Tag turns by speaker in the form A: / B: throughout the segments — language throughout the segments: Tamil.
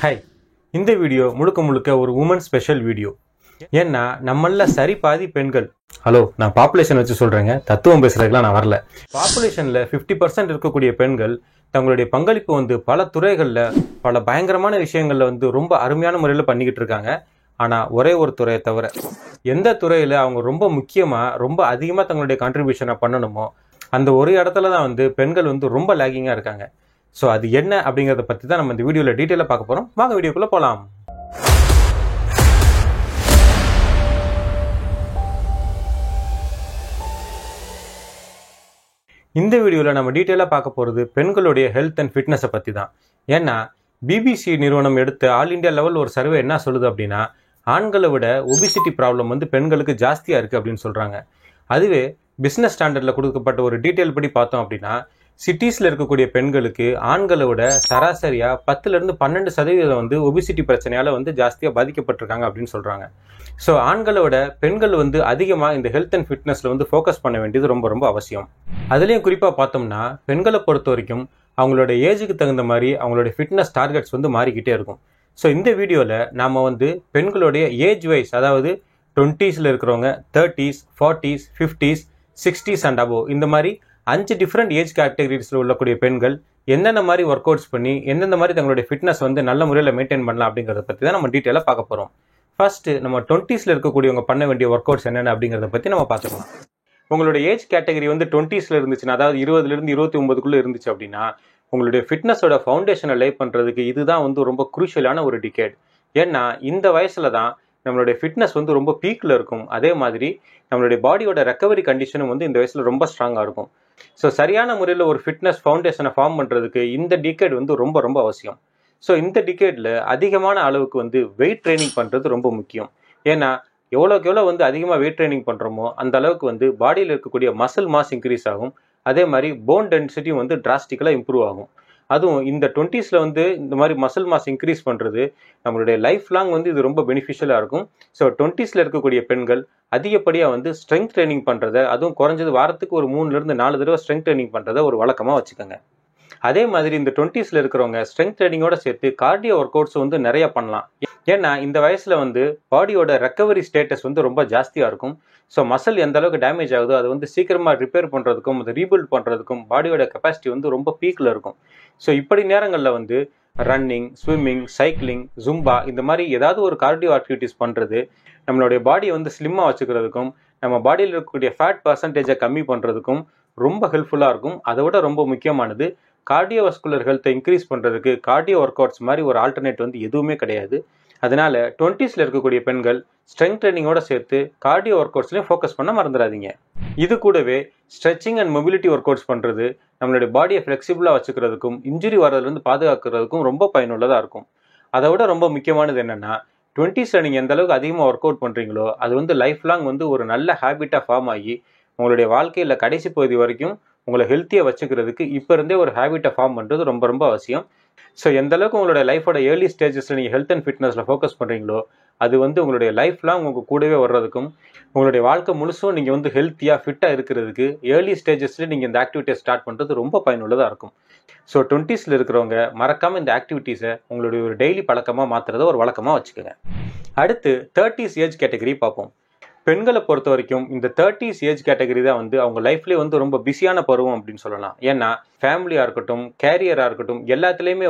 A: ஹாய், இந்த வீடியோ முழுக்க முழுக்க ஒரு உமன் ஸ்பெஷல் வீடியோ. ஏன்னா நம்மள சரி பாதி பெண்கள். ஹலோ, நான் பாப்புலேஷன் வச்சு சொல்கிறேங்க, தத்துவம் பேசுறதுக்குலாம் நான் வரல. பாப்புலேஷனில் 50% இருக்கக்கூடிய பெண்கள் தங்களுடைய பங்களிப்பு பல துறைகளில் பல பயங்கரமான விஷயங்களில் ரொம்ப அருமையான முறையில் பண்ணிக்கிட்டு இருக்காங்க. ஆனால் ஒரே ஒரு துறையை தவிர எந்த துறையில் அவங்க ரொம்ப முக்கியமாக ரொம்ப அதிகமாக தங்களுடைய கான்ட்ரிபியூஷனை பண்ணணுமோ அந்த ஒரு இடத்துல தான் பெண்கள் ரொம்ப லேகிங்காக இருக்காங்க. ஸோ அது என்ன அப்படிங்கிறத பற்றி தான் நம்ம இந்த வீடியோவில் டீட்டெயிலாக பார்க்க போகிறோம். வாங்க வீடியோக்குள்ளே போகலாம். இந்த வீடியோவில் நம்ம டீட்டெயிலாக பார்க்க போகிறது பெண்களுடைய ஹெல்த் அண்ட் ஃபிட்னஸை பற்றி தான். ஏன்னா பிபிசி நிறுவனம் எடுத்த ஆல் இண்டியா லெவல் ஒரு சர்வே என்ன சொல்லுது அப்படின்னா, ஆண்களை விட ஒபிசிட்டி ப்ராப்ளம் பெண்களுக்கு ஜாஸ்தியாக இருக்குது அப்படின்னு சொல்கிறாங்க. அதுவே பிஸ்னஸ் ஸ்டாண்டர்டில் கொடுக்கப்பட்ட ஒரு டீட்டெயில் படி பார்த்தோம் அப்படின்னா, சிட்டிஸில் இருக்கக்கூடிய பெண்களுக்கு ஆண்களை விட சராசரியாக 10லேருந்து 12% ஒபிசிட்டி பிரச்சனையால் ஜாஸ்தியாக பாதிக்கப்பட்டிருக்காங்க அப்படின்னு சொல்கிறாங்க. ஸோ ஆண்களை விட பெண்கள் அதிகமாக இந்த ஹெல்த் அண்ட் ஃபிட்னஸில் ஃபோக்கஸ் பண்ண வேண்டியது ரொம்ப ரொம்ப அவசியம். அதுலேயும் குறிப்பாக பார்த்தோம்னா பெண்களை பொறுத்த வரைக்கும் அவங்களோட ஏஜுக்கு தகுந்த மாதிரி அவங்களோட ஃபிட்னஸ் டார்கெட்ஸ் மாறிக்கிட்டே இருக்கும். ஸோ இந்த வீடியோவில் நாம் பெண்களுடைய ஏஜ் வைஸ், அதாவது 20s இருக்கிறவங்க, 30s, 40s, 50s, 60s and above, இந்த மாதிரி 5 டிஃப்ரெண்ட் ஏஜ் கேட்டகரிஸில் உள்ளக்கூடிய பெண்கள் என்னென்ன மாதிரி ஒர்க் அவுட்ஸ் பண்ணி எந்தெந்த மாதிரி தங்களுடைய ஃபிட்னஸ் நல்ல முறையில் மெயின்டைன் பண்ணலாம் அப்படிங்கிறத பற்றி தான் நம்ம டீட்டெயிலாக பார்க்க போகிறோம். ஃபர்ஸ்ட், நம்ம 20s இருக்கக்கூடியவங்க பண்ண வேண்டிய ஒர்க் அவுட்ஸ் என்னென்ன அப்படிங்கிறத பற்றி நம்ம பார்த்துக்கலாம். உங்களுடைய ஏஜ் கேட்டகரி 20s இருந்துச்சுன்னா, அதாவது 20லேருந்து 29க்குள்ளே இருந்துச்சு அப்படின்னா, உங்களுடைய ஃபிட்னஸோட ஃபவுண்டேஷனை லே பண்ணுறதுக்கு இதுதான் ரொம்ப குரூஷியலான ஒரு டிகேட். ஏன்னா இந்த வயசில் தான் நம்மளுடைய ஃபிட்னஸ் ரொம்ப பீக்கில் இருக்கும். அதே மாதிரி நம்மளுடைய பாடியோட ரெக்கவரி கண்டிஷனும் இந்த வயசில் ரொம்ப ஸ்ட்ராங்காக இருக்கும். ஸோ சரியான முறையில் ஒரு ஃபிட்னஸ் ஃபவுண்டேஷனை ஃபார்ம் பண்ணுறதுக்கு இந்த டிகேட் ரொம்ப ரொம்ப அவசியம். ஸோ இந்த டிகேட்டில் அதிகமான அளவுக்கு வெயிட் ட்ரைனிங் பண்ணுறது ரொம்ப முக்கியம். ஏன்னா எவ்வளோக்கு எவ்வளோ அதிகமாக வெயிட் ட்ரைனிங் பண்ணுறோமோ அந்த அளவுக்கு பாடியில் இருக்கக்கூடிய மசில் மாஸ் இன்க்ரீஸ் ஆகும். அதே மாதிரி போன் டென்சிட்டியும் டிராஸ்டிக்கலாக இம்ப்ரூவ் ஆகும். அதுவும் இந்த 20ஸ்ல இந்த மாதிரி மசில் மாஸ் இன்க்ரீஸ் பண்ணுறது நம்மளுடைய லைஃப் லாங் இது ரொம்ப பெனிஃபிஷியலாக இருக்கும். ஸோ 20ஸ்ல இருக்கக்கூடிய பெண்கள் அதிகப்படியாக ஸ்ட்ரென்த் ட்ரைனிங் பண்ணுறதை, அதுவும் குறைஞ்சது வாரத்துக்கு ஒரு 3லேருந்து 4 தடவை ஸ்ட்ரென்த் ட்ரைனிங் பண்ணுறதை ஒரு வழக்கமாக வச்சுக்கோங்க. அதே மாதிரி இந்த 20ஸ்ல இருக்கிறவங்க ஸ்ட்ரென்த் ட்ரைனிங்கோட சேர்த்து கார்டியோ ஒர்க் அவுட்ஸ் நிறைய பண்ணலாம். ஏன்னா இந்த வயசில் பாடியோட ரெக்கவரி ஸ்டேட்டஸ் ரொம்ப ஜாஸ்தியாக இருக்கும். ஸோ மசில் எந்த அளவுக்கு டேமேஜ் ஆகுதோ அது சீக்கிரமாக ரிப்பேர் பண்ணுறதுக்கும் அதை ரீபில்ட் பண்ணுறதுக்கும் பாடியோட கெப்பாசிட்டி ரொம்ப பீக்கில் இருக்கும். ஸோ இப்படி நேரங்களில் ரன்னிங், ஸ்விம்மிங், சைக்கிளிங், ஜும்பா, இந்த மாதிரி ஏதாவது ஒரு கார்டியோ ஆக்டிவிட்டிஸ் பண்ணுறது நம்மளுடைய பாடியை ஸ்லிம்மாக வச்சுக்கிறதுக்கும் நம்ம பாடியில் இருக்கக்கூடிய ஃபேட் பர்சன்டேஜை கம்மி பண்ணுறதுக்கும் ரொம்ப ஹெல்ப்ஃபுல்லாக இருக்கும். அதை விட ரொம்ப முக்கியமானது, கார்டியோவாஸ்குலர் ஹெல்த்தை இன்க்ரீஸ் பண்ணுறதுக்கு கார்டியோ ஒர்க் அவுட்ஸ் மாதிரி ஒரு ஆல்டர்னேட் எதுவுமே கிடையாது. அதனால 20ஸ்ல இருக்கக்கூடிய பெண்கள் ஸ்ட்ரென்த் ட்ரைனிங்கோட சேர்த்து கார்டியோ ஒர்க் அவுட்ஸ்லையும் ஃபோக்கஸ் பண்ண மறந்துடாதீங்க. இது கூடவே stretching and mobility work outs பண்ணுறது நம்மளுடைய பாடியை ஃப்ளெக்சிபிளாக வச்சுக்கிறதுக்கும் இன்ஜுரி வரதுலேருந்து பாதுகாக்கிறதுக்கும் ரொம்ப பயனுள்ளதாக இருக்கும். அதை விட ரொம்ப முக்கியமானது என்னென்னா, 20ஸ்ல நீங்கள் எந்த அளவுக்கு அதிகமாக ஒர்க் அவுட் பண்ணுறீங்களோ அது லைஃப் லாங் ஒரு நல்ல ஹேபிட்டாக ஃபார்ம் ஆகி உங்களுடைய வாழ்க்கையில் கடைசி பகுதி வரைக்கும் உங்களை ஹெல்த்தியாக வச்சுக்கிறதுக்கு இப்போ இருந்தே ஒரு ஹேபிட்டை ஃபார்ம் பண்ணுறது ரொம்ப ரொம்ப அவசியம். ஸோ எந்த அளவுக்கு உங்களோட லைஃபோட ஏர்லி ஸ்டேஜஸில் நீங்கள் ஹெல்த் அண்ட் ஃபிட்னஸில் ஃபோக்கஸ் பண்ணுறீங்களோ அது உங்களுடைய லைஃப் லாங் உங்கள் கூடவே வர்றதுக்கும் உங்களுடைய வாழ்க்கை முழுசும் நீங்கள் ஹெல்த்தியாக ஃபிட்டாக இருக்கிறதுக்கு ஏர்லி ஸ்டேஜஸில் நீங்கள் இந்த ஆக்டிவிட்டியை ஸ்டார்ட் பண்ணுறது ரொம்ப பயனுள்ளதாக இருக்கும். ஸோ 20ஸ்ல இருக்கிறவங்க மறக்காமல் இந்த ஆக்டிவிட்டீஸை உங்களுடைய ஒரு டெய்லி பழக்கமாக மாற்றுறத ஒரு வழக்கமாக வச்சுக்கோங்க. அடுத்து 30s ஏஜ் கேட்டகரி பார்ப்போம். பெண்களை பொறுத்த வரைக்கும் இந்த 30s ஏஜ் கேட்டகரி தான் அவங்க லைஃப்லேயே ரொம்ப பிஸியான பருவம் அப்படின்னு சொல்லலாம். ஏன்னா ஃபேமிலியாக இருக்கட்டும், கேரியராக இருக்கட்டும், எல்லாத்துலேயுமே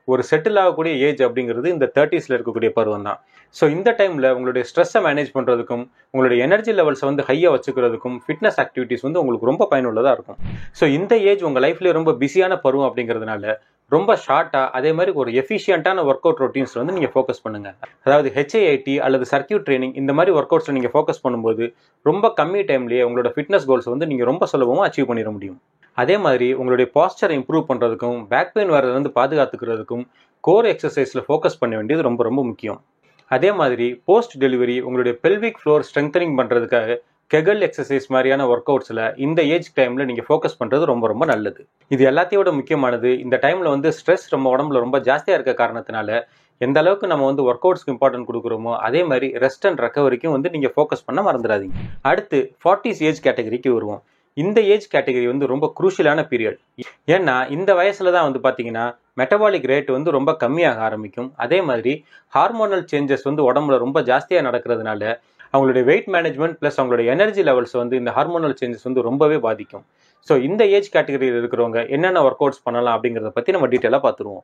A: ஒரு செட்டில் ஆகக்கூடிய ஏஜ் அப்படிங்கிறது இந்த 30ஸ்ல இருக்கக்கூடிய பருவம் தான். ஸோ இந்த டைமில் உங்களுடைய ஸ்ட்ரெஸ்ஸை மேனேஜ் பண்ணுறதுக்கும் உங்களுடைய எனர்ஜி லெவல்ஸை ஹையாக வச்சுக்கிறதுக்கும் ஃபிட்னஸ் ஆக்டிவிட்டீஸ் உங்களுக்கு ரொம்ப பயனுள்ளதாக இருக்கும். ஸோ இந்த ஏஜ் உங்கள் லைஃப்லேயே ரொம்ப பிஸியான பருவம் அப்படிங்கிறதுனால ரொம்ப ஷார்ட்டாக அதே மாதிரி ஒரு எஃபிஷியண்ட்டான ஒர்க் அவுட் ரொட்டீன்ஸ் நீங்கள் ஃபோக்கஸ் பண்ணுங்கள். அதாவது HIIT அல்லது சர்க்கியூட் ட்ரைனிங், இந்த மாதிரி ஒர்க் அவுட்ஸில் நீங்கள் ஃபோக்கஸ் பண்ணும்போது ரொம்ப கம்மி டைம்லேயே உங்களோட ஃபிட்னஸ் கோல்ஸ் நீங்கள் ரொம்ப சுலபமாக அச்சீவ் பண்ணிட முடியும். அதே மாதிரி உங்களுடைய பாஸ்டரை இம்ப்ரூவ் பண்ணுறதுக்கும் பேக் பெயின் வரதுலேருந்து பாதுகாத்துக்கிறதுக்கும் கோர் எக்ஸசைஸில் ஃபோக்கஸ் பண்ண வேண்டியது ரொம்ப ரொம்ப முக்கியம். அதே மாதிரி போஸ்ட் டெலிவரி உங்களுடைய பெல்விக் ஃப்ளோர் ஸ்ட்ரெங்தனிங் பண்ணுறதுக்காக கெகல் எக்ஸசைஸ் மாதிரியான ஒர்க் அவுட்ஸில் இந்த ஏஜ் டைமில் நீங்கள் ஃபோக்கஸ் பண்ணுறது ரொம்ப ரொம்ப நல்லது. இது எல்லாத்தையோட முக்கியமானது, இந்த டைமில் ஸ்ட்ரெஸ் நம்ம உடம்புல ரொம்ப ஜாஸ்தியாக இருக்க காரணத்தினால எந்த அளவுக்கு நம்ம ஒர்க் அவுட்ஸ்க்கு இம்பார்ட்டன்ட் கொடுக்குறோமோ அதே மாதிரி ரெஸ்ட் அண்ட் ரெக்கவரிக்கும் நீங்கள் ஃபோக்கஸ் பண்ண மறந்துடாதீங்க. அடுத்து 40s ஏஜ் கேட்டகரிக்கு வருவோம். இந்த ஏஜ் கேட்டகரி வந்து ரொம்ப குரூஷியலான பீரியட். ஏன்னா இந்த வயசுல தான் வந்து பார்த்தீங்கன்னா மெட்டபாலிக் ரேட் வந்து ரொம்ப கம்மியாக ஆரம்பிக்கும். அதே மாதிரி ஹார்மோனல் சேஞ்சஸ் வந்து உடம்புல ரொம்ப ஜாஸ்தியாக நடக்கிறதுனால அவங்களுடைய வெயிட் மேனேஜ்மெண்ட் ப்ளஸ் அவங்களுடைய எனர்ஜி லெவல்ஸ் வந்து இந்த ஹார்மோனல் சேஞ்சஸ் வந்து ரொம்பவே பாதிக்கும். ஸோ இந்த ஏஜ் கேட்டகரியில் இருக்கிறவங்க என்னென்ன ஒர்க் அவுட்ஸ் பண்ணலாம் அப்படிங்கிறத பற்றி நம்ம டீட்டெயிலாக பார்த்துருவோம்.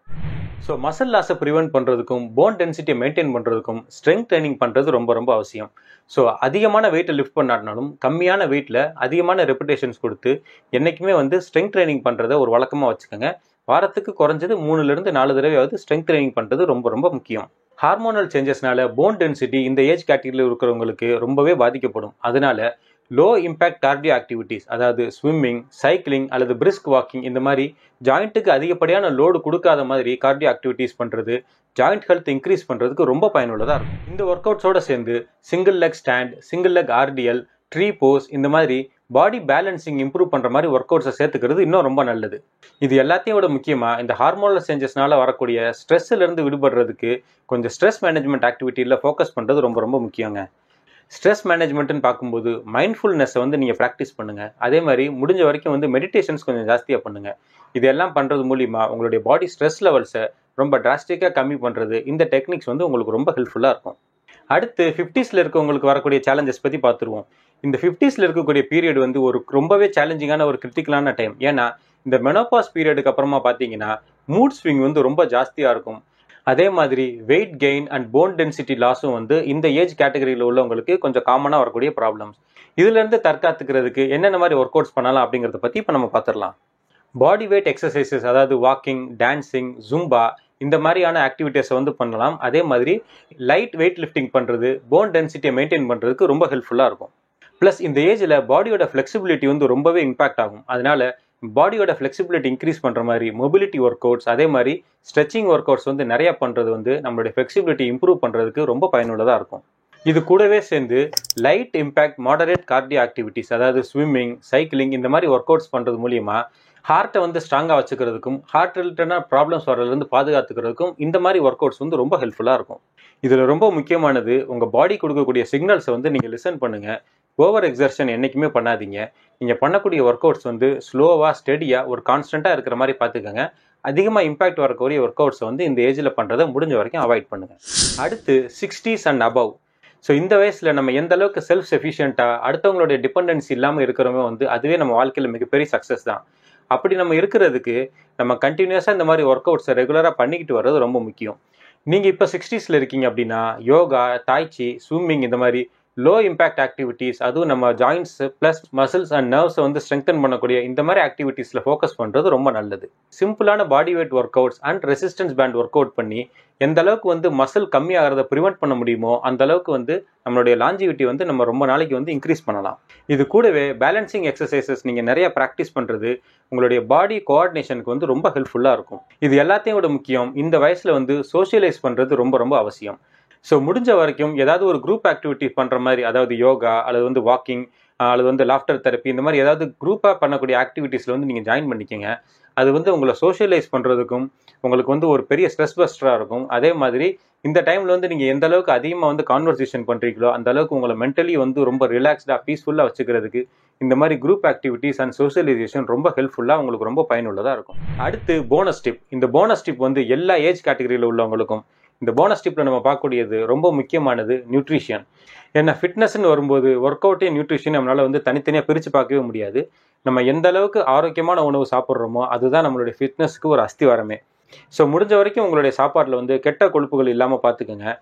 A: ஸோ மசில் லாஸை ப்ரிவென்ட் பண்ணுறதுக்கும் போன் டென்சிட்டியை மெயின்டைன் பண்ணுறதுக்கும் ஸ்ட்ரென்த் ட்ரைனிங் பண்ணுறது ரொம்ப ரொம்ப அவசியம். ஸோ அதிகமான வெயிட்டை லிஃப்ட் பண்ணாட்டினாலும் கம்மியான வெயிட்டில் அதிகமான ரெப்புடேஷன்ஸ் கொடுத்து என்றைக்குமே வந்து ஸ்ட்ரென்த் ட்ரைனிங் பண்ணுறதை ஒரு வழக்கமாக வச்சுக்கோங்க. வாரத்துக்கு குறைஞ்சது 3லிருந்து 4 தடவையாவது ஸ்ட்ரென்த் ட்ரைனிங் பண்ணுறது ரொம்ப ரொம்ப முக்கியம். ஹார்மோனல் சேஞ்சஸ்னால போன் டென்சிட்டி இந்த ஏஜ் கேட்டகரியில் இருக்கிறவங்களுக்கு ரொம்பவே பாதிக்கப்படும். அதனால லோ இம்பேக்ட் கார்டியோ ஆக்டிவிட்டீஸ், அதாவது ஸ்விம்மிங், சைக்கிளிங் அல்லது பிரிஸ்க் வாக்கிங், இந்த மாதிரி ஜாயிண்ட்டுக்கு அதிகப்படியான லோடு கொடுக்காத மாதிரி கார்டியோ ஆக்டிவிட்டீஸ் பண்ணுறது ஜாயிண்ட் ஹெல்த் இன்க்ரீஸ் பண்ணுறதுக்கு ரொம்ப பயனுள்ளதாக இருக்கும். இந்த ஒர்க் அவுட்ஸோட சேர்ந்து single leg stand, single leg RTL, tree Bose, இந்த மாதிரி பாடி பேலன்சிங் இம்ப்ரூவ் பண்ணுற மாதிரி ஒர்க் அவுட்ஸை சேர்த்துக்கிறது இன்னும் ரொம்ப நல்லது. இது எல்லாத்தையும் விட முக்கியமாக இந்த ஹார்மோனல் சேஞ்சஸ்னால வரக்கூடிய ஸ்ட்ரெஸ்ஸிலிருந்து விடுபடுறதுக்கு கொஞ்சம் ஸ்ட்ரெஸ் மேனேஜ்மெண்ட் ஆக்டிவிட்டியில் ஃபோக்கஸ் பண்ணுறது ரொம்ப ரொம்ப முக்கியங்க. ஸ்ட்ரெஸ் மேனேஜ்மெண்ட்டுன்னு பார்க்கும்போது மைண்ட்ஃபுல்னஸை வந்து நீங்கள் ப்ராக்டிஸ் பண்ணுங்கள். அதே மாதிரி முடிஞ்ச வரைக்கும் வந்து மெடிடேஷன்ஸ் கொஞ்சம் ஜாஸ்தியாக பண்ணுங்கள். இதெல்லாம் பண்ணுறது மூலிமா உங்களுடைய பாடி ஸ்ட்ரெஸ் லெவல்ஸை ரொம்ப டிராஸ்டிக்காக கம்மி பண்ணுறது இந்த டெக்னிக்ஸ் வந்து உங்களுக்கு ரொம்ப ஹெல்ப்ஃபுல்லாக இருக்கும். அடுத்து 50ஸ்ல இருக்கவங்களுக்கு வரக்கூடிய சேலஞ்சஸ் பற்றி பார்த்துருவோம். இந்த 50ஸ்ல இருக்கக்கூடிய பீரியட் வந்து ஒரு ரொம்பவே சேலஞ்சிங்கான ஒரு கிரிட்டிக்கலான டைம். ஏன்னா இந்த மெனோபாஸ் பீரியடுக்கு அப்புறமா பார்த்தீங்கன்னா மூட் ஸ்விங் வந்து ரொம்ப ஜாஸ்தியாக இருக்கும். அதே மாதிரி weight gain and bone density லாஸும் வந்து இந்த ஏஜ் கேட்டகரியில் உள்ளவங்களுக்கு கொஞ்சம் காமனாக வரக்கூடிய ப்ராப்ளம்ஸ். இதுலேருந்து தற்காத்துக்கிறதுக்கு என்னென்ன மாதிரி ஒர்க் அவுட்ஸ் பண்ணலாம் அப்படிங்கிறத பற்றி இப்போ நம்ம பார்த்துடலாம். பாடி வெயிட் எக்ஸசைசஸ், அதாவது வாக்கிங், டான்சிங், ஜும்பா, இந்த மாதிரியான ஆக்டிவிட்டீஸை வந்து பண்ணலாம். அதே மாதிரி லைட் வெயிட் லிஃப்டிங் பண்ணுறது போன் டென்சிட்டியை மெயின்டைன் பண்ணுறதுக்கு ரொம்ப ஹெல்ப்ஃபுல்லாக இருக்கும். ப்ளஸ் இந்த ஏஜில் பாடியோட ஃப்ளெக்சிபிலிட்டி வந்து ரொம்பவே இம்பாக்ட் ஆகும். அதனால பாடியோட ஃப்ளெக்சிபிலிட்டி இன்க்ரீஸ் பண்ணுற மாதிரி மொபிலிட்டி ஒர்க் அவுட்ஸ், அதே மாதிரி ஸ்ட்ரெச்சிங் ஒர்க் அவுட்ஸ் வந்து நிறையா பண்ணுறது வந்து நம்மளுடைய ஃப்ளெக்சிபிலிட்டி இம்ப்ரூவ் பண்ணுறதுக்கு ரொம்ப பயனுள்ளதாக இருக்கும். இது கூடவே சேர்ந்து light impact moderate cardio activities, அதாவது ஸ்விம்மிங், சைக்கிளிங், இந்த மாதிரி ஒர்க் அவுட்ஸ் பண்ணுறது மூலிமா ஹார்ட்டை வந்து ஸ்ட்ராங்காக வச்சுக்கிறதுக்கும் ஹார்ட் ரிலேட்டடான ப்ராப்ளம்ஸ் வரதுலேருந்து பாதுகாத்துக்கிறதுக்கும் இந்த மாதிரி ஒர்க் அவுட்ஸ் வந்து ரொம்ப ஹெல்ப்ஃபுல்லாக இருக்கும். இதில் ரொம்ப முக்கியமானது உங்கள் பாடி கொடுக்கக்கூடிய சிக்னல்ஸை வந்து நீங்கள் லிசன் பண்ணுங்கள். ஓவர் எக்ஸர்ஷன் என்றைக்குமே பண்ணாதீங்க. நீங்கள் பண்ணக்கூடிய ஒர்க் அவுட்ஸ் வந்து ஸ்லோவாக ஸ்டெடியாக ஒரு கான்ஸ்டண்ட்டாக இருக்கிற மாதிரி பார்த்துக்கோங்க. அதிகமாக இம்பாக்ட் வரக்கூடிய ஒர்க் அவுட்ஸை வந்து இந்த ஏஜில் பண்ணுறதை முடிஞ்ச வரைக்கும் அவாய்ட் பண்ணுங்கள். அடுத்து 60s அண்ட் அபவ். ஸோ இந்த வயசில் நம்ம எந்த அளவுக்கு செல்ஃப் எஃபிஷியண்ட்டாக அடுத்தவங்களுடைய டிபெண்டன்சி இல்லாமல் இருக்கிறோமே வந்து அதுவே நம்ம வாழ்க்கையில் மிகப்பெரிய சக்ஸஸ் தான். அப்படி நம்ம இருக்கிறதுக்கு நம்ம கண்டினியூஸாக இந்த மாதிரி ஒர்க் அவுட்ஸை ரெகுலராக பண்ணிக்கிட்டு வர்றது ரொம்ப முக்கியம். நீங்கள் இப்போ 60ஸ்ல இருக்கீங்க அப்படின்னா யோகா, தாய்ச்சி, ஸ்விம்மிங், இந்த மாதிரி லோ இம்பேக்ட் ஆக்டிவிட்டீஸ், அதுவும் நம்ம ஜாயின்ட்ஸ் ப்ளஸ் மசில்ஸ் அண்ட் நர்வ்ஸை வந்து ஸ்ட்ரெங்தன் பண்ணக்கூடிய இந்த மாதிரி ஆக்டிவிட்டீஸில் ஃபோக்கஸ் பண்ணுறது ரொம்ப நல்லது. சிம்பிளான body weight workouts and resistance band workout பண்ணி எந்த அளவுக்கு வந்து மசில் கம்மியாகிறத ப்ரிவெண்ட் பண்ண முடியுமோ அந்த அளவுக்கு வந்து நம்மளுடைய லாஞ்சிவிட்டி வந்து நம்ம ரொம்ப நாளைக்கு வந்து இன்க்ரீஸ் பண்ணலாம். இது கூடவே பேலன்சிங் எக்ஸசைசஸ் நீங்கள் நிறைய ப்ராக்டிஸ் பண்ணுறது உங்களுடைய பாடி கோஆர்டினேஷனுக்கு வந்து ரொம்ப ஹெல்ப்ஃபுல்லாக இருக்கும். இது எல்லாத்தையும் விட முக்கியம், இந்த வயசில் வந்து சோஷியலைஸ் பண்ணுறது ரொம்ப ரொம்ப அவசியம். ஸோ முடிஞ்ச வரைக்கும் ஏதாவது ஒரு குரூப் ஆக்டிவிட்டி பண்ணுற மாதிரி, அதாவது யோகா அல்லது வந்து வாக்கிங் அல்லது வந்து லாஃப்டர் தெரப்பி, இந்த மாதிரி ஏதாவது குரூப்பாக பண்ணக்கூடிய ஆக்டிவிட்டீஸில் வந்து நீங்கள் ஜாயின் பண்ணிக்கங்க. அது வந்து உங்களை சோஷியலைஸ் பண்ணுறதுக்கும் உங்களுக்கு வந்து ஒரு பெரிய ஸ்ட்ரெஸ் பஸ்டராக இருக்கும். அதே மாதிரி இந்த டைமில் வந்து நீங்கள் எந்த அளவுக்கு அதிகமாக வந்து கான்வர்சேஷன் பண்ணுறீங்களோ அந்த அளவுக்கு உங்களை மென்டலி வந்து ரொம்ப ரிலாக்ஸ்டாக பீஸ்ஃபுல்லாக வச்சுக்கிறதுக்கு இந்த மாதிரி குரூப் ஆக்டிவிட்டீஸ் அண்ட் சோஷியலைசேஷன் ரொம்ப ஹெல்ப்ஃபுல்லாக உங்களுக்கு ரொம்ப பயனுள்ளதாக இருக்கும். அடுத்து போனஸ் டிப். இந்த போனஸ் டிப் வந்து எல்லா ஏஜ் கேட்டகரியில் உள்ளவங்களுக்கும் இந்த போனஸ் டிப்பில் நம்ம பார்க்கக்கூடியது ரொம்ப முக்கியமானது நியூட்ரிஷன். ஏன்னா ஃபிட்னஸ்ன்னு வரும்போது ஒர்க் அவுட்டையும் நியூட்ரிஷன் நம்மளால் வந்து தனித்தனியாக பிரித்து பார்க்கவே முடியாது. நம்ம எந்த அளவுக்கு ஆரோக்கியமான உணவு சாப்பிட்றோமோ அதுதான் நம்மளுடைய ஃபிட்னஸ்க்கு ஒரு அஸ்திவாரமே. ஸோ முடிஞ்ச வரைக்கும் உங்களுடைய சாப்பாட்டில் வந்து கெட்ட கொழுப்புகள் இல்லாமல் பார்த்துக்கோங்க.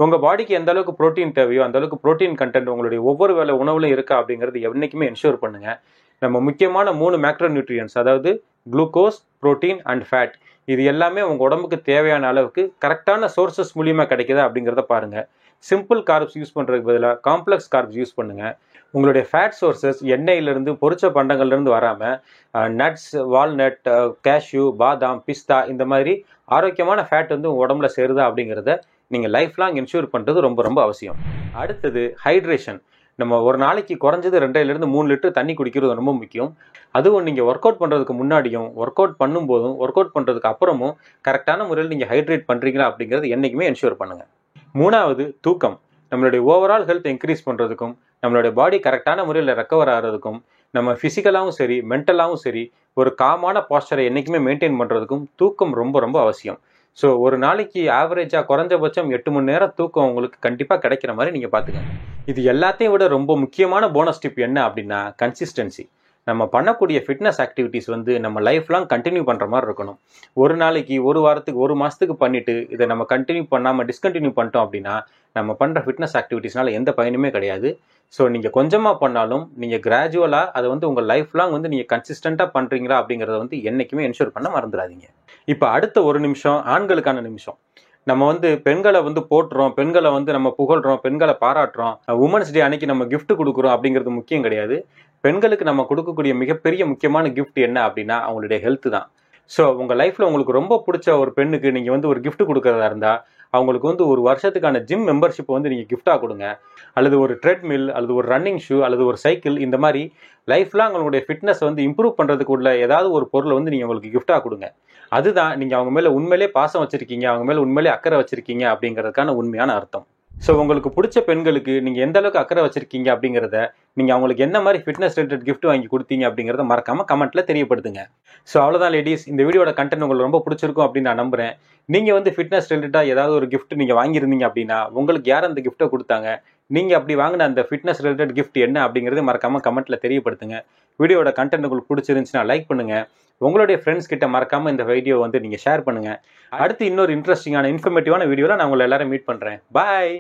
A: உங்கள் பாடிக்கு எந்த அளவுக்கு ப்ரோட்டீன் தேவையோ அந்த அளவுக்கு ப்ரோட்டீன் கண்டென்ட் உங்களுடைய ஒவ்வொரு வேளை உணவுலையும் இருக்கா அப்படிங்கிறது என்றைக்குமே என்ஷூர் பண்ணுங்கள். நம்ம முக்கியமான 3 மேக்ரோ நியூட்ரியன்ஸ், அதாவது குளுக்கோஸ், ப்ரோட்டீன் அண்ட் ஃபேட், இது எல்லாமே உங்கள் உடம்புக்கு தேவையான அளவுக்கு கரெக்டான சோர்சஸ் மூலியமாக கிடைக்குதா அப்படிங்கிறத பாருங்கள். சிம்பிள் கார்ப்ஸ் யூஸ் பண்ணுறதுக்கு பதிலாக காம்ப்ளெக்ஸ் கார்ப்ஸ் யூஸ் பண்ணுங்கள். உங்களுடைய ஃபேட் சோர்சஸ் எண்ணெயிலிருந்து பொரிச்ச பண்டங்கள்லேருந்து வராமல் நட்ஸ், வால்நட், கேஷ்யூ, பாதாம், பிஸ்தா, இந்த மாதிரி ஆரோக்கியமான ஃபேட் வந்து உங்கள் உடம்புல சேருதா அப்படிங்கிறத நீங்கள் லைஃப் லாங் என்ஷூர் பண்ணுறது ரொம்ப ரொம்ப அவசியம். அடுத்தது ஹைட்ரேஷன். நம்ம ஒரு நாளைக்கு குறைஞ்சது 2லிருந்து 3 லிட்டர் தண்ணி குடிக்கிறது ரொம்ப முக்கியம். அதுவும் நீங்கள் ஒர்க் அவுட் பண்ணுறதுக்கு முன்னாடியும் ஒர்க் அவுட் பண்ணும்போதும் ஒர்க் அவுட் பண்ணுறதுக்கு அப்புறமும் கரெக்டான முறையில் நீங்கள் ஹைட்ரேட் பண்ணுறீங்களா அப்படிங்கிறது என்றைக்குமே என்ஷூர் பண்ணுங்கள். 3வது தூக்கம். நம்மளுடைய ஓவரால் ஹெல்த் இன்க்ரீஸ் பண்ணுறதுக்கும் நம்மளுடைய பாடி கரெக்டான முறையில் ரெக்கவர் ஆகிறதுக்கும் நம்ம ஃபிசிக்கலாகவும் சரி மென்டலாகவும் சரி ஒரு காமான பாஸ்டரை என்றைக்குமே மெயின்டைன் பண்ணுறதுக்கும் தூக்கம் ரொம்ப ரொம்ப அவசியம். ஸோ ஒரு நாளைக்கு ஆவரேஜாக குறைஞ்சபட்சம் 8 மணி நேரம் தூக்கம் உங்களுக்கு கண்டிப்பாக கிடைக்கிற மாதிரி நீங்கள் பார்த்துக்கங்க. இது எல்லாத்தையும் விட ரொம்ப முக்கியமான போனஸ் டிப் என்ன அப்படின்னா கன்சிஸ்டன்சி. நம்ம பண்ணக்கூடிய ஃபிட்னஸ் ஆக்டிவிட்டீஸ் வந்து நம்ம லைஃப் லாங் கண்டினியூ பண்ணுற மாதிரி இருக்கணும். ஒரு நாளைக்கு, ஒரு வாரத்துக்கு, ஒரு மாதத்துக்கு பண்ணிவிட்டு இதை நம்ம கண்டினியூ பண்ணாமல் டிஸ்கண்டினியூ பண்ணிட்டோம் அப்படின்னா நம்ம பண்ணுற ஃபிட்னஸ் ஆக்டிவிட்டீஸ்னால எந்த பயனுமே கிடையாது. ஸோ நீங்கள் கொஞ்சமாக பண்ணாலும் நீங்கள் கிராஜுவலாக அதை வந்து உங்கள் லைஃப் லாங் வந்து நீங்கள் கன்சிஸ்டண்ட்டாக பண்ணுறீங்களா அப்படிங்கிறத வந்து என்றைக்குமே என்ஷூர் பண்ண மறந்துடாதீங்க. இப்போ அடுத்த ஒரு நிமிஷம் ஆண்களுக்கான நிமிஷம். நம்ம வந்து பெண்களை வந்து போட்டுறோம், பெண்களை வந்து நம்ம புகழ்கிறோம், பெண்களை பாராட்டுறோம், உமன்ஸ் டே அன்னைக்கு நம்ம கிஃப்ட் கொடுக்குறோம் அப்படிங்கிறது முக்கியம் கிடையாது. பெண்களுக்கு நம்ம கொடுக்கக்கூடிய மிகப்பெரிய முக்கியமான கிஃப்ட் என்ன அப்படின்னா அவங்களுடைய ஹெல்த் தான். ஸோ உங்கள் லைஃப்பில் உங்களுக்கு ரொம்ப பிடிச்ச ஒரு பெண்ணுக்கு நீங்கள் வந்து ஒரு கிஃப்ட் கொடுக்குறதா இருந்தால் அவங்களுக்கு வந்து ஒரு வருஷத்துக்கான ஜிம் மெம்பர்ஷிப்பை வந்து நீங்கள் கிஃப்டாக கொடுங்க. அல்லது ஒரு ட்ரெட்மில், அல்லது ஒரு ரன்னிங் ஷூ, அல்லது ஒரு சைக்கிள், இந்த மாதிரி லைஃப்லாம் அவங்களுடைய ஃபிட்னஸ் வந்து இம்ப்ரூவ் பண்ணுறதுக்கு உள்ள ஏதாவது ஒரு பொருளை வந்து நீங்கள் அவங்களுக்கு கிஃப்டாக கொடுங்க. அதுதான் நீங்கள் அவங்க மேலே உண்மையிலே பாசம் வச்சுருக்கீங்க, அவங்க மேலே உண்மையிலே அக்கறை வச்சுருக்கீங்க அப்படிங்கிறதுக்கான உண்மையான அர்த்தம். ஸோ உங்களுக்கு பிடிச்ச பெண்களுக்கு நீங்கள் எந்த அளவுக்கு அக்கறை வச்சுருக்கீங்க அப்படிங்கிறத நீங்கள் அவங்களுக்கு என்ன மாதிரி ஃபிட்னஸ் ரிலேட்டட் கிஃப்ட் வாங்கி கொடுத்தீங்க அப்படிங்கிறத மறக்காமல் கமெண்ட்டில் தெரியப்படுத்துங்க. ஸோ அவ்வளோதான் லேடிஸ், இந்த வீடியோட கண்டென்ட் உங்களுக்கு ரொம்ப பிடிச்சிருக்கும் அப்படின்னு நான் நம்புகிறேன். நீங்கள் வந்து ஃபிட்னஸ் ரிலேட்டடாக ஏதாவது ஒரு கிஃப்ட் நீங்கள் வாங்கியிருந்தீங்க அப்படின்னா உங்களுக்கு யார் அந்த கிஃப்ட்டை கொடுத்தாங்க, நீங்கள் அப்படி வாங்கின அந்த ஃபிட்னஸ் ரிலேட்டட் கிஃப்ட் என்ன அப்படிங்கிறது மறக்காமல் கமெண்ட்டில் தெரியப்படுத்துங்க. வீடியோட கண்டென்ட் உங்களுக்கு பிடிச்சிருந்துச்சுன்னா லைக் பண்ணுங்கள். உங்களுடைய ஃப்ரெண்ட்ஸ் கிட்ட மறக்காமல் இந்த வீடியோ வந்து நீங்கள் ஷேர் பண்ணுங்கள். அடுத்து இன்னொரு இன்ட்ரெஸ்டிங்கான இன்ஃபர்மேட்டிவான வீடியோவில் நான் உங்களை எல்லாரும் மீட் பண்ணுறேன். பாய்.